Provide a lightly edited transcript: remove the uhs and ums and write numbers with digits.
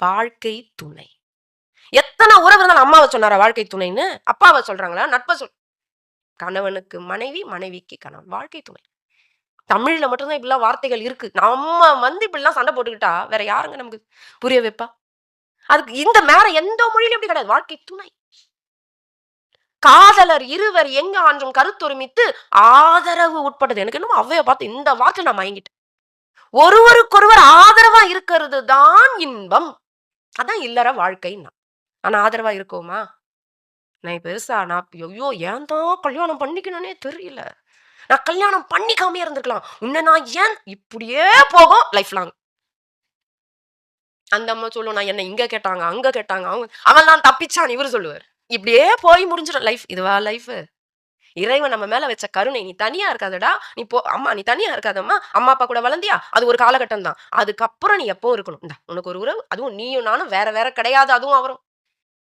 வாழ்க்கை துணை. எத்தனை உறவு இருந்தாலும் அம்மாவ சொன்னாரா வாழ்க்கை துணைன்னு? அப்பாவ சொல்றாங்களா? நட்ப கணவனுக்கு மனைவி, மனைவிக்கு கணவன். வாழ்க்கை துணை. தமிழ்ல மட்டும் தான் இப்படிலாம் வார்த்தைகள் இருக்கு. நம்ம இப்படிலாம் சண்டை போட்டுக்கிட்டா, வேற யாருங்க நமக்கு புரிய வைப்பா? அதுக்கு இந்த வேற எந்த மொழியிலும் இப்படி கிடையாது. வாழ்க்கை துணை. காதலர் இருவர் எங்க ஆன்றும் கருத்தொருமித்து ஆதரவு உட்பட்டது. எனக்கு என்னமோ ஔவைய பார்த்து இந்த வார்த்தை நான் மயங்கிட்டேன். ஒருவருக்கொருவர் ஆதரவா இருக்கிறது தான் இன்பம். அதான் இல்லற வாழ்க்கைன்னா. ஆனா ஆதரவா இருக்கோமா? ஐயோ! ஏன் தான் கல்யாணம் பண்ணிக்கணும்னே தெரியல. நான் கல்யாணம் பண்ணிக்காமயே இருந்திருக்கலாம். உன்ன நான் ஏன் இப்படியே போகும் லைஃப் லாங். அந்த அம்மா சொல்லும், நான் என்ன இங்க கேட்டாங்க, அங்க கேட்டாங்க. அவன் தான் தப்பிச்சான் இவரு சொல்லுவாரு. இப்படியே போய் முடிஞ்சிடும் லைஃப். இதுவா லைஃபு? இறைவன் நம்ம மேல வச்ச கருணை. நீ தனியா இருக்காதடா. நீ போ அம்மா நீ தனியா இருக்காதம்மா. அம்மா, அப்பா கூட வளர்ந்தியா? அது ஒரு காலகட்டம் தான். அதுக்கப்புறம் நீ எப்பவும் இருக்கணும். இந்தா உனக்கு ஒரு உறவு. அதுவும் நீயும் நானும் வேற வேற கிடையாது. அதுவும் அவரும்.